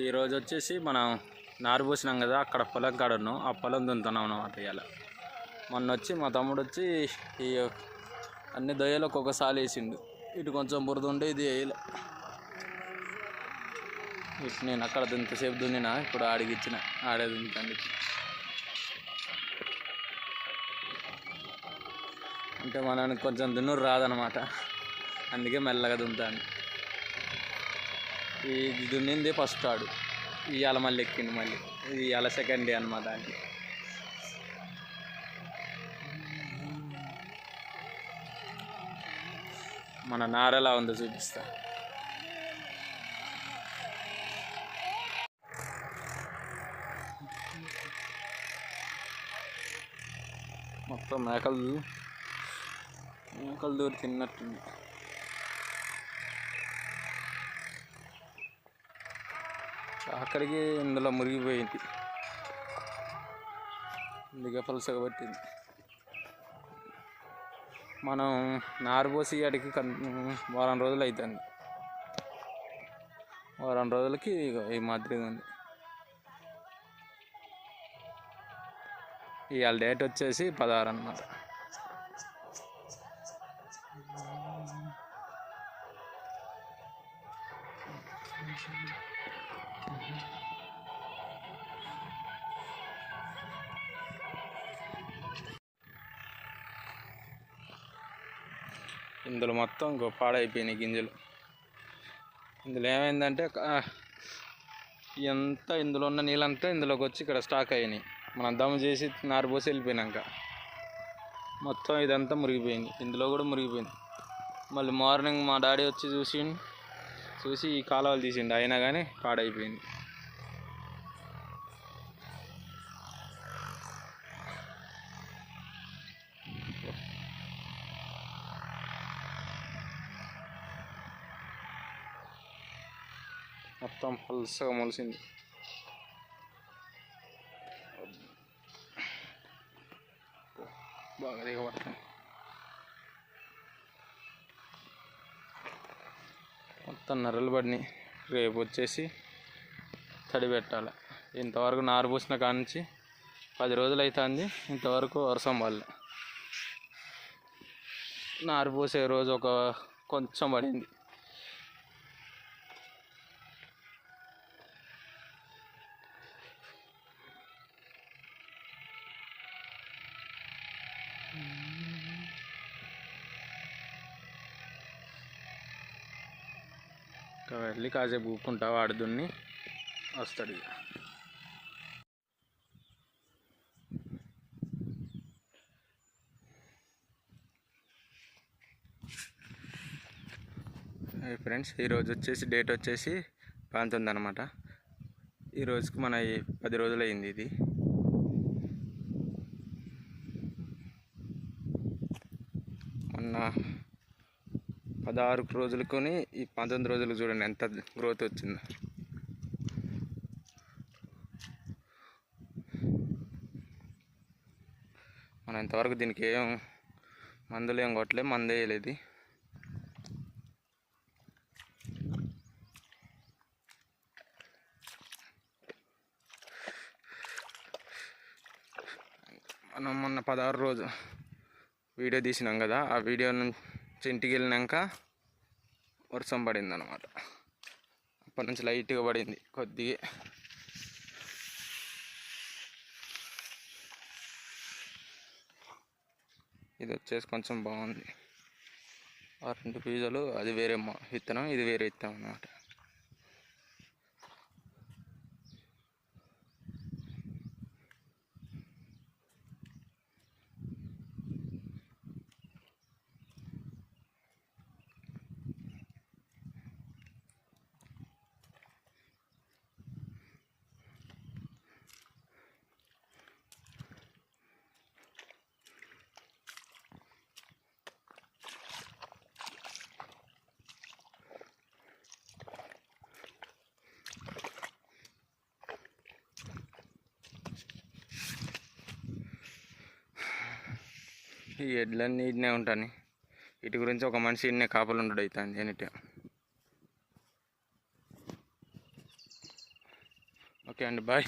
ఈరోజు వచ్చేసి మనం నారు పోసినాం కదా, అక్కడ పొలం కాడ ఉన్నాం. ఆ పొలం దున్నుతున్నాం అన్నమాట. ఇవాళ మొన్న వచ్చి మా తమ్ముడు వచ్చి ఈ అన్ని దొయ్యలు ఒక్కొక్కసారి వేసిండు. ఇటు కొంచెం బురద ఉండే ఇది వేయలే. ఇప్పుడు నేను అక్కడ ఇంతసేపు దున్నినా, ఇప్పుడు ఆడికి ఇచ్చిన, ఆడే దున్నుతాండి. అంటే మనకు కొంచెం దున్నురు రాదనమాట, అందుకే మెల్లగా దున్నుతాను. ఇది దున్నింది ఫస్ట్ ఆడు, ఇవాళ మళ్ళీ ఎక్కింది. మళ్ళీ ఇది ఇవాళ సెకండ్ డే అనమాట. దానికి మన నారెలా ఉందో చూపిస్తా. మొత్తం మేకలు దూరి తిన్నట్టుంది. అక్కడికి ఇందులో మురిగిపోయింది, ఇందుకే పలుసగా పట్టింది. మనం నారు పోసి అడిగి వారం రోజులు అవుతుంది. వారం రోజులకి ఈ మాదిరిగా ఉంది. ఇవాళ డేట్ వచ్చేసి 16 అన్నమాట. ఇందులో మొత్తం పాడైపోయినాయి గింజలు. ఇందులో ఏమైందంటే ఇందులో ఉన్న నీళ్ళంతా ఇందులోకి వచ్చి ఇక్కడ స్టాక్ అయినాయి. మనం దమ్ము చేసి నారు పోసి వెళ్ళిపోయినాక మొత్తం ఇదంతా మురిగిపోయింది. ఇందులో కూడా మురిగిపోయింది. మళ్ళీ మార్నింగ్ మా డాడీ వచ్చి చూసి ఈ కాలువలు తీసిండు, అయినా కానీ పాడైపోయింది. మొత్తం పల్సగా మొలిసింది. బాగా దిగబడుతుంది. మొత్తం నర్రలు పడినాయి. రేపు వచ్చేసి తడి పెట్టాలి. ఇంతవరకు నారు పోసిన కానించి 10 రోజులు అవుతుంది. ఇంతవరకు వర్షం పడలే. నారు పోసే రోజు కొంచెం పడింది. వెళ్ళి కాసేపు ఊపుకుంటా, వాడు దున్ని వస్తాడు. ఫ్రెండ్స్, ఈరోజు వచ్చేసి డేట్ వచ్చేసి 19 అనమాట. ఈరోజుకి మన 10 రోజులు అయింది. ఇది మొన్న 16 రోజులకొని ఈ 19 రోజులకు చూడండి ఎంత గ్రోత్ వచ్చిందో. మనం ఇంతవరకు దీనికి మందులు ఏం కొట్టలేదు, మందు వేయలేదు. మనం మొన్న 16 రోజు వీడియో తీసినాం కదా, ఆ వీడియో నుంచి ఇంటికి వెళ్ళినాక వర్షం పడింది అన్నమాట. అప్పటి నుంచి లైట్గా పడింది కొద్దిగా. ఇది వచ్చేసి కొంచెం బాగుంది. ఆ 2 పీజలు అది వేరే విత్తనం, ఇది వేరే విత్తనం అన్నమాట. ఈ ఎడ్లన్నీ ఇన్నే ఉంటాయి. వీటి గురించి ఒక మనిషి ఇన్నే కాపలు ఉండడు అవుతుంది ఎనిటే. ఓకే అండి, బాయ్.